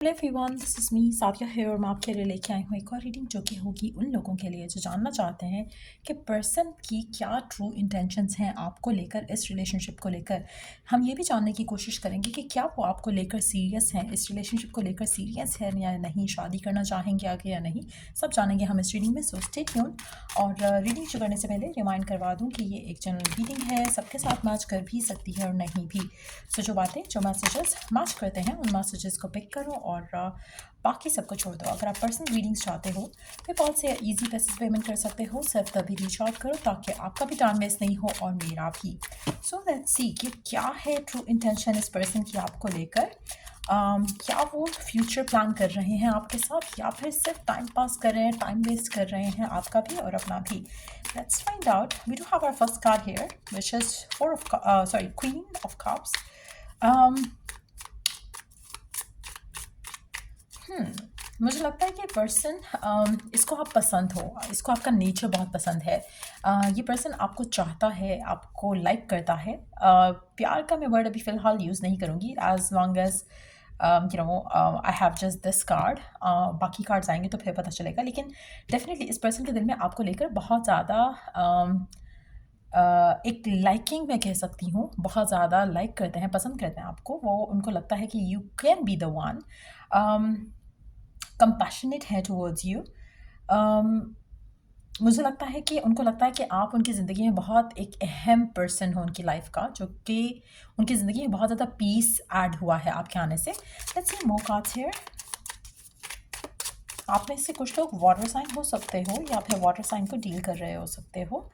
Hello everyone, this is me Sadia है और मैं आपके लिए लेके आई हूँ एक और रीडिंग जो कि होगी उन लोगों के लिए जो जानना चाहते हैं कि पर्सन की क्या ट्रू इंटेंशंस हैं आपको लेकर, इस रिलेशनशिप को लेकर। हम ये भी जानने की कोशिश करेंगे कि क्या वो आपको लेकर सीरियस हैं, इस रिलेशनशिप को लेकर सीरियस है या नहीं, शादी करना चाहेंगे आगे या नहीं, सब जानेंगे हम इस रीडिंग में। So stay tune. और रीडिंग शुरू करने से पहले रिमाइंड करवा दूँ कि ये एक जनरल रीडिंग है, सबके साथ मैच कर भी सकती है और नहीं भी। सो जो बातें, जो मैसेजेस मैच करते हैं उन मैसेजेस को पिक करो और बाकी सबको छोड़ दो। अगर आप पर्सनल रीडिंग्स चाहते हो पेपॉल से इजी पैसे पेमेंट कर सकते हो, सिर्फ तभी रीच आउट करो ताकि आपका भी टाइम वेस्ट नहीं हो और मेरा भी। सो लेट्स सी कि क्या है ट्रू इंटेंशन इस पर्सन की आपको लेकर। क्या वो फ्यूचर प्लान कर रहे हैं आपके साथ या फिर सिर्फ टाइम पास कर रहे हैं, टाइम वेस्ट कर रहे हैं आपका भी और अपना भी। Let's find out. We do have our first card here which is queen of cups. मुझे लगता है कि पर्सन इसको आप पसंद हो, इसको आपका नेचर बहुत पसंद है। ये पर्सन आपको चाहता है, आपको लाइक करता है। प्यार का मैं वर्ड अभी फ़िलहाल यूज़ नहीं करूँगी, as long as I have just this card. बाकी कार्ड्स आएंगे तो फिर पता चलेगा, लेकिन डेफिनेटली इस पर्सन के दिल में आपको लेकर बहुत ज़्यादा एक लाइकिंग मैं कह सकती हूँ, बहुत ज़्यादा लाइक करते हैं, पसंद करते हैं आपको। वो उनको लगता है कि you can be the one, compassionate है टुवर्ड्स यू। मुझे लगता है कि उनको लगता है कि आप उनकी ज़िंदगी में बहुत एक अहम पर्सन हो उनकी लाइफ का, जो कि उनकी ज़िंदगी में बहुत ज़्यादा पीस ऐड हुआ है आपके आने से। Let's see more cards here. आप में से कुछ लोग वाटर साइन हो सकते हो या फिर वाटर साइन को डील कर रहे हो सकते हो।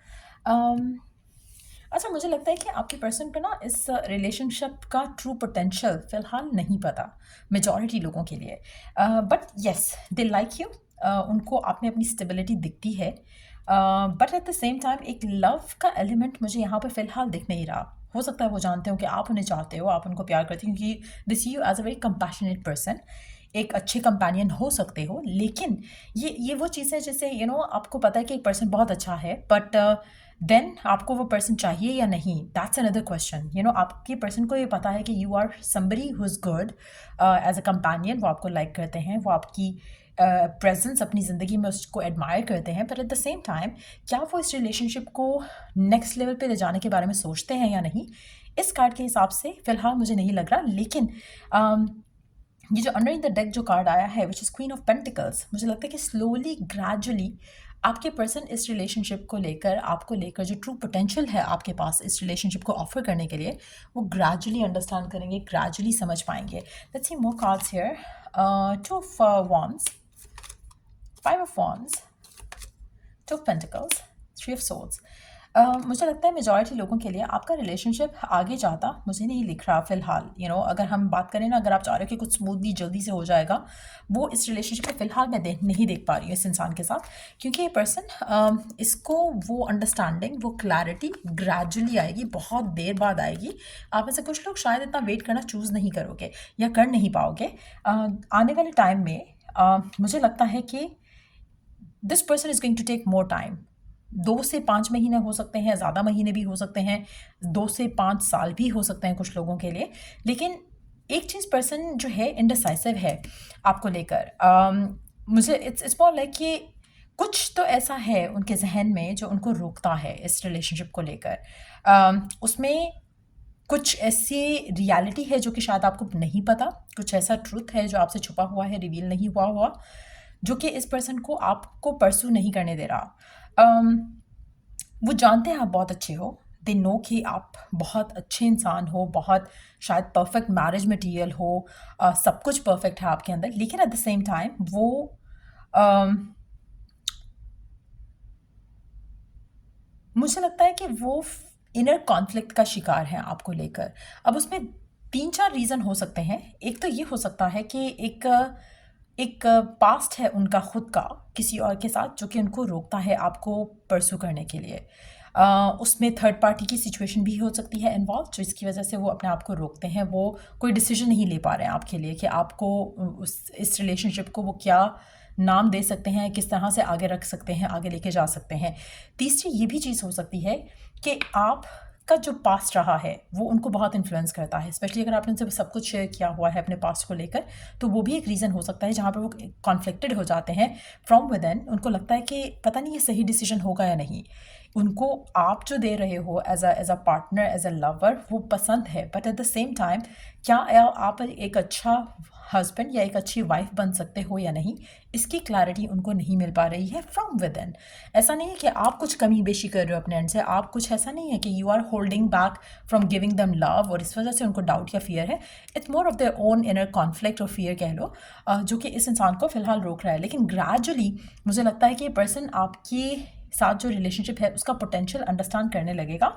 अच्छा, मुझे लगता है कि आपके पर्सन पे ना इस रिलेशनशिप का ट्रू पोटेंशियल फ़िलहाल नहीं पता मेजॉरिटी लोगों के लिए। But yes, they like you. उनको आप में अपनी स्टेबिलिटी दिखती है, but at the same time एक लव का एलिमेंट मुझे यहाँ पे फ़िलहाल दिख नहीं रहा। हो सकता है वो जानते हो कि आप उन्हें चाहते हो, आप उनको प्यार करते हो, क्योंकि they see you as a very compassionate person, एक अच्छे कंपेनियन हो सकते हो। लेकिन ये वो चीज़ है जैसे आपको पता है कि एक पर्सन बहुत अच्छा है, बट देन आपको वो पर्सन चाहिए या नहीं, दैट्स अनदर क्वेश्चन। आपके पर्सन को ये पता है कि you are somebody who is good as a companion, वो आपको लाइक करते हैं, वो आपकी प्रेजेंस अपनी ज़िंदगी में उसको एडमायर करते हैं, but at the same time क्या वो इस रिलेशनशिप को नेक्स्ट लेवल पे ले जाने के बारे में सोचते हैं या नहीं, इस कार्ड के हिसाब से फ़िलहाल मुझे नहीं लग रहा। लेकिन ये जो अंडर इन द डेक जो कार्ड आया है which is queen of pentacles, मुझे लगता है कि स्लोली ग्रेजुअली आपके पर्सन इस रिलेशनशिप को लेकर, आपको लेकर जो ट्रू पोटेंशियल है आपके पास इस रिलेशनशिप को ऑफर करने के लिए, वो ग्रेजुअली अंडरस्टैंड करेंगे, ग्रेजुअली समझ पाएंगे। Let's see more cards here. Two of wands, five of wands, two of pentacles, three of swords। मुझे लगता है मेजॉरिटी लोगों के लिए आपका रिलेशनशिप आगे जाता मुझे नहीं लिख रहा फ़िलहाल। अगर हम बात करें ना, अगर आप चाह रहे हो कि कुछ स्मूथली जल्दी से हो जाएगा, वो इस रिलेशनशिप में फ़िलहाल मैं नहीं देख पा रही हूँ इस इंसान के साथ, क्योंकि ये पर्सन इसको वो अंडरस्टैंडिंग, वो क्लैरिटी ग्रेजुअली आएगी, बहुत देर बाद आएगी। आप में से कुछ लोग शायद इतना वेट करना चूज़ नहीं करोगे या कर नहीं पाओगे। आने वाले टाइम में मुझे लगता है कि this person is going to take more time. 2 से 5 महीने हो सकते हैं, ज़्यादा महीने भी हो सकते हैं, 2 से 5 साल भी हो सकते हैं कुछ लोगों के लिए। लेकिन एक चीज़, पर्सन जो है इंडिसाइसिव है आपको लेकर। मुझे इट्स मोर लाइक कि कुछ तो ऐसा है उनके ज़हन में जो उनको रोकता है इस रिलेशनशिप को लेकर। उसमें कुछ ऐसी रियलिटी है जो कि शायद आपको नहीं पता, कुछ ऐसा ट्रुथ है जो आपसे छुपा हुआ है, रिवील नहीं हुआ, जो कि इस पर्सन को आपको परस्यू नहीं करने दे रहा। वो जानते हैं आप बहुत अच्छे हो, दे नो कि आप बहुत अच्छे इंसान हो, बहुत शायद परफेक्ट मैरिज मटीरियल हो, सब कुछ परफेक्ट है आपके अंदर, लेकिन एट द सेम टाइम वो मुझे लगता है कि वो इनर कॉन्फ्लिक्ट का शिकार है आपको लेकर। अब उसमें 3-4 रीज़न हो सकते हैं। एक तो ये हो सकता है कि एक पास्ट है उनका खुद का किसी और के साथ, जो कि उनको रोकता है आपको परस्यू करने के लिए। उसमें थर्ड पार्टी की सिचुएशन भी हो सकती है इन्वॉल्व, जो इसकी वजह से वो अपने आप को रोकते हैं, वो कोई डिसीजन नहीं ले पा रहे हैं आपके लिए कि आपको इस रिलेशनशिप को वो क्या नाम दे सकते हैं, किस तरह से आगे रख सकते हैं, आगे लेके जा सकते हैं। तीसरी ये भी चीज़ हो सकती है कि आप का जो पास्ट रहा है वो उनको बहुत इन्फ्लुएंस करता है, स्पेशली अगर आपने उनसे सब कुछ शेयर किया हुआ है अपने पास्ट को लेकर, तो वो भी एक रीज़न हो सकता है जहाँ पर वो कॉन्फ्लिक्टेड हो जाते हैं फ्रॉम विद इन। उनको लगता है कि पता नहीं ये सही डिसीजन होगा या नहीं। उनको आप जो दे रहे हो as a partner, as a lover, वो पसंद है, but at the same time क्या आप एक अच्छा हस्बैंड या एक अच्छी वाइफ बन सकते हो या नहीं, इसकी क्लैरिटी उनको नहीं मिल पा रही है फ्रॉम विद इन। ऐसा नहीं है कि आप कुछ कमी बेशी कर रहे हो अपने एंड से, आप कुछ ऐसा नहीं है कि you are holding back from giving them love और इस वजह से उनको डाउट या फियर है। It's more of their own inner conflict और फियर कह लो, जो कि इस इंसान को फिलहाल रोक रहा है। लेकिन ग्रेजुअली मुझे लगता है कि ये पर्सन आपके साथ जो रिलेशनशिप है उसका पोटेंशियल अंडरस्टैंड करने लगेगा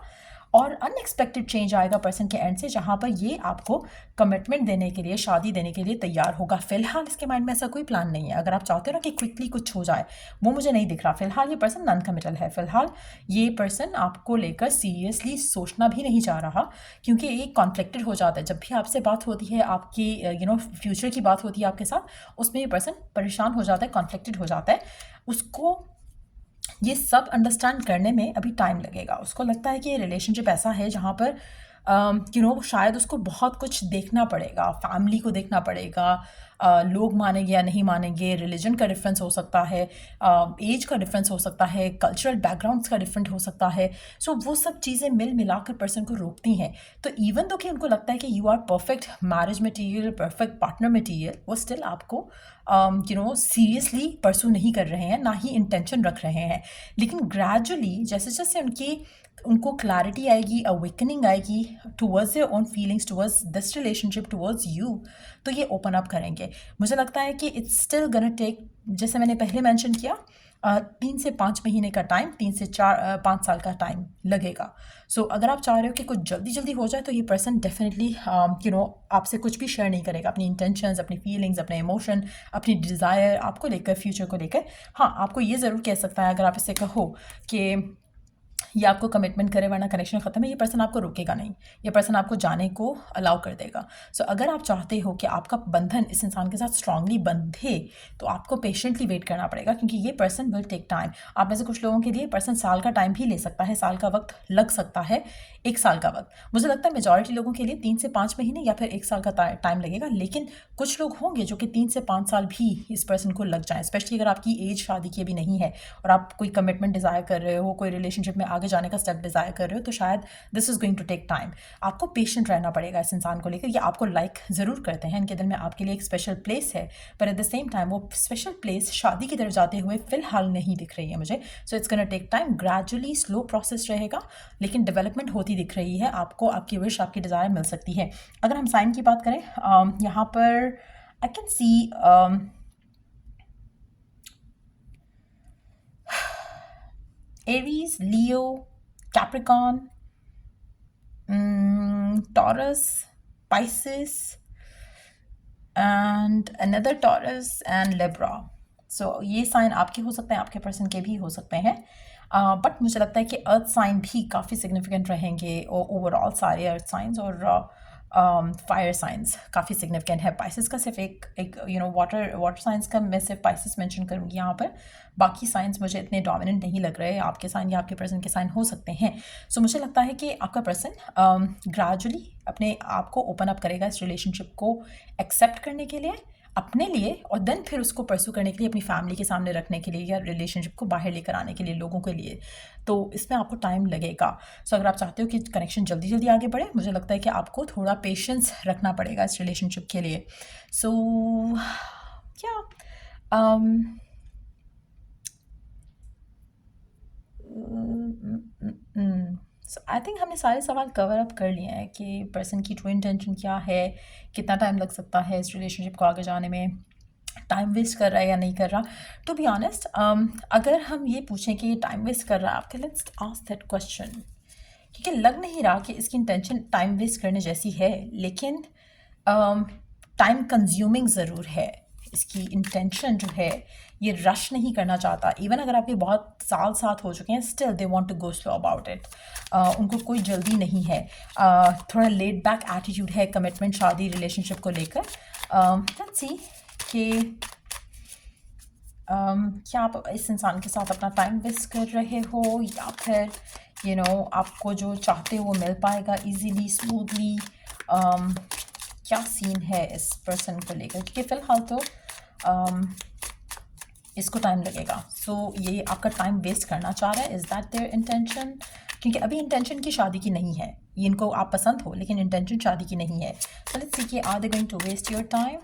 और अनएक्सपेक्टेड चेंज आएगा पर्सन के एंड से, जहाँ पर ये आपको कमिटमेंट देने के लिए, शादी देने के लिए तैयार होगा। फिलहाल इसके माइंड में ऐसा कोई प्लान नहीं है। अगर आप चाहते हो ना कि क्विकली कुछ हो जाए, वो मुझे नहीं दिख रहा। फिलहाल ये पर्सन नॉन कमिटल है। फिलहाल ये पर्सन आपको लेकर सीरियसली सोचना भी नहीं चाह रहा, क्योंकि एक कॉन्फ्लिक्टेड हो जाता है जब भी आपसे बात होती है, आपकी फ्यूचर की बात होती है आपके साथ, उसमें ये पर्सन परेशान हो जाता है, कॉन्फ्लिक्टेड हो जाता है। उसको ये सब अंडरस्टैंड करने में अभी टाइम लगेगा। उसको लगता है कि ये रिलेशनशिप ऐसा है जहाँ पर शायद उसको बहुत कुछ देखना पड़ेगा, फैमिली को देखना पड़ेगा, लोग मानेंगे या नहीं मानेंगे, रिलीजन का डिफरेंस हो सकता है, एज का डिफरेंस हो सकता है, कल्चरल बैकग्राउंड्स का डिफरेंट हो सकता है। सो वो सब चीज़ें मिल मिलाकर पर्सन को रोकती हैं। तो इवन दो कि उनको लगता है कि you are perfect marriage material, perfect partner material, वो स्टिल आपको सीरियसली परसू नहीं कर रहे हैं, ना ही इंटेंशन रख रहे हैं। लेकिन ग्रेजुअली जैसे जैसे उनको क्लैरिटी आएगी, अवेकनिंग आएगी towards their own feelings, towards this relationship, towards you, तो ये ओपन अप करेंगे। मुझे लगता है कि इट्स स्टिल गonna टेक, जैसे मैंने पहले मेंशन किया, 3 से 5 महीने का टाइम, 3 से 5 साल का टाइम लगेगा। सो अगर आप चाह रहे हो कि कुछ जल्दी जल्दी हो जाए, तो ये पर्सन डेफिनेटली आपसे कुछ भी शेयर नहीं करेगा, अपनी इंटेंशंस, अपनी फीलिंग्स, अपने इमोशन, अपनी डिज़ायर आपको लेकर, फ्यूचर को लेकर। हाँ, आपको ये ज़रूर कह सकता है, अगर आप इससे कहो कि ये आपको कमिटमेंट करे वरना कनेक्शन ख़त्म है, ये पर्सन आपको रोकेगा नहीं, ये पर्सन आपको जाने को अलाउ कर देगा। सो अगर आप चाहते हो कि आपका बंधन इस इंसान के साथ स्ट्रांगली बंधे, तो आपको पेशेंटली वेट करना पड़ेगा, क्योंकि ये पर्सन विल टेक टाइम। आप में से कुछ लोगों के लिए पर्सन साल का टाइम भी ले सकता है, साल का वक्त लग सकता है, 1 साल का वक्त। मुझे लगता है मेजॉरिटी लोगों के लिए 3 से 5 महीने या फिर 1 साल का टाइम लगेगा। लेकिन कुछ लोग होंगे जो कि 3 से 5 साल भी इस पर्सन को लग जाए, स्पेशली अगर आपकी एज शादी की भी नहीं है और आप कोई कमिटमेंट डिज़ायर कर रहे हो, कोई रिलेशनशिप में आगे जाने का स्टेप डिज़ायर कर रहे हो, तो शायद this is going to take time. आपको पेशेंट रहना पड़ेगा इस इंसान को लेकर। ये आपको लाइक ज़रूर करते हैं, इनके दिल में आपके लिए एक स्पेशल प्लेस है, पर एट द सेम टाइम वो स्पेशल प्लेस शादी की तरफ जाते हुए फ़िलहाल नहीं दिख रही है मुझे। So it's gonna take time, gradually slow process रहेगा, लेकिन डेवलपमेंट होती दिख रही है। आपको आपकी विश, आपकी डिज़ायर मिल सकती है। अगर हम साइन की बात करें, यहाँ पर I can see Aries, Leo, Capricorn, Taurus, Pisces, and another Taurus and Libra. So ये साइन आपके हो सकते हैं, आपके पर्सन के भी हो सकते हैं, बट मुझे लगता है कि अर्थ साइन भी काफ़ी सिग्निफिकेंट रहेंगे, और ओवरऑल सारे अर्थ साइंस और फायर साइंस काफ़ी सिग्निफिकेंट है। पाइसेस का सिर्फ एक वाटर साइंस का मैं सिर्फ पाइसेस मेंशन करूँगी यहाँ पर। बाकी साइंस मुझे इतने डोमिनेंट नहीं लग रहे। आपके साइन या आपके पर्सन के साइन हो सकते हैं। सो मुझे लगता है कि आपका पर्सन ग्रेजुअली अपने आप को ओपन अप करेगा इस रिलेशनशिप को एक्सेप्ट करने के लिए, अपने लिए, और देन फिर उसको परस्यू करने के लिए, अपनी फैमिली के सामने रखने के लिए, या रिलेशनशिप को बाहर लेकर आने के लिए लोगों के लिए। तो इसमें आपको टाइम लगेगा। सो अगर आप चाहते हो कि कनेक्शन जल्दी जल्दी आगे बढ़े, मुझे लगता है कि आपको थोड़ा पेशेंस रखना पड़ेगा इस रिलेशनशिप के लिए। सो क्या सो आई थिंक हमने सारे सवाल कवर अप कर लिए हैं कि पर्सन की ट्रू इंटेंशन क्या है, कितना टाइम लग सकता है इस रिलेशनशिप को आगे जाने में, टाइम वेस्ट कर रहा है या नहीं कर रहा। टू बी ऑनेस्ट, अगर हम ये पूछें कि ये टाइम वेस्ट कर रहा है आपके, लेट्स आस्क दैट क्वेश्चन, क्योंकि लग नहीं रहा कि इसकी इंटेंशन टाइम वेस्ट करने जैसी है, लेकिन टाइम कंज्यूमिंग ज़रूर है। इसकी इंटेंशन जो है, ये रश नहीं करना चाहता। इवन अगर आपके बहुत साल साथ हो चुके हैं, still they want to go slow about it. उनको कोई जल्दी नहीं है, थोड़ा लेड बैक एटीट्यूड है कमिटमेंट, शादी, रिलेशनशिप को लेकर। लेट्स सी कि क्या आप इस इंसान के साथ अपना टाइम वेस्ट कर रहे हो, या फिर आपको जो चाहते हो वो मिल पाएगा इजीली, स्मूथली। क्या सीन है इस पर्सन को लेकर, क्योंकि फ़िलहाल तो इसको टाइम लगेगा। सो ये आपका टाइम वेस्ट करना चाह रहा है। Is that there intention? क्योंकि अभी इंटेंशन की शादी की नहीं है, ये इनको आप पसंद हो लेकिन इंटेंशन शादी की नहीं है। सो लेट्स सी कि are they going to waste your time.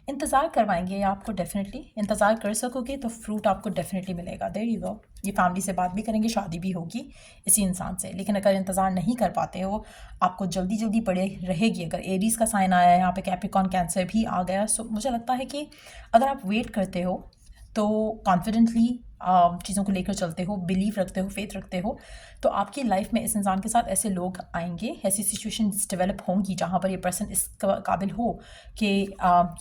इंतज़ार करवाएंगे आपको, डेफिनेटली इंतज़ार कर सकोगे तो फ्रूट आपको डेफिनेटली मिलेगा। There you go. ये फैमिली से बात भी करेंगे, शादी भी होगी इसी इंसान से। लेकिन अगर इंतज़ार नहीं कर पाते हो, आपको जल्दी जल्दी पड़े रहेगी। अगर एरीज़ का साइन आया है यहाँ पे, कैप्रिकॉर्न कैंसर भी आ गया, सो मुझे लगता है कि अगर आप वेट करते हो तो कॉन्फिडेंटली चीज़ों को लेकर चलते हो, बिलीव रखते हो, फेथ रखते हो, तो आपकी लाइफ में इस इंसान के साथ ऐसे लोग आएंगे, ऐसी सिचुएशंस डेवलप होंगी जहाँ पर ये पर्सन इस काबिल हो कि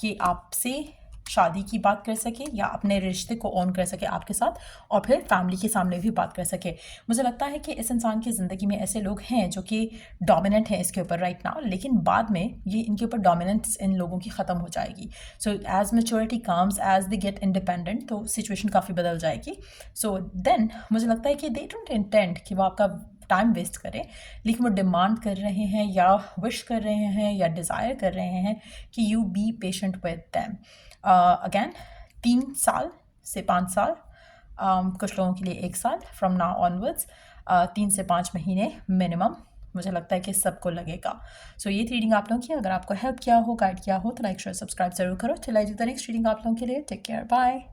ये आपसे शादी की बात कर सके या अपने रिश्ते को ऑन कर सके आपके साथ, और फिर फैमिली के सामने भी बात कर सके। मुझे लगता है कि इस इंसान की ज़िंदगी में ऐसे लोग हैं जो कि डोमिनेंट हैं इसके ऊपर राइट नाउ, लेकिन बाद में ये इनके ऊपर डोमिनेंस इन लोगों की ख़त्म हो जाएगी। So as maturity comes, as they get independent, तो सिचुएशन काफ़ी बदल जाएगी। सो देन मुझे लगता है कि दे डोंट इंटेंड कि वो आपका टाइम वेस्ट करें, लेकिन वो डिमांड कर रहे हैं या विश कर रहे हैं या डिज़ायर कर रहे हैं कि you be patient with them. Again 3 साल से 5 साल, कुछ लोगों के लिए 1 साल, फ्रॉम नाउ ऑनवर्ड्स 3 से 5 महीने मिनिमम मुझे लगता है कि सबको लगेगा। सो ये रीडिंग आप लोगों की, अगर आपको हेल्प किया हो, गाइड किया हो, तो लाइक शेयर सब्सक्राइब जरूर करो। चलिए नेक्स्ट रीडिंग आप लोगों के लिए। Take care, bye.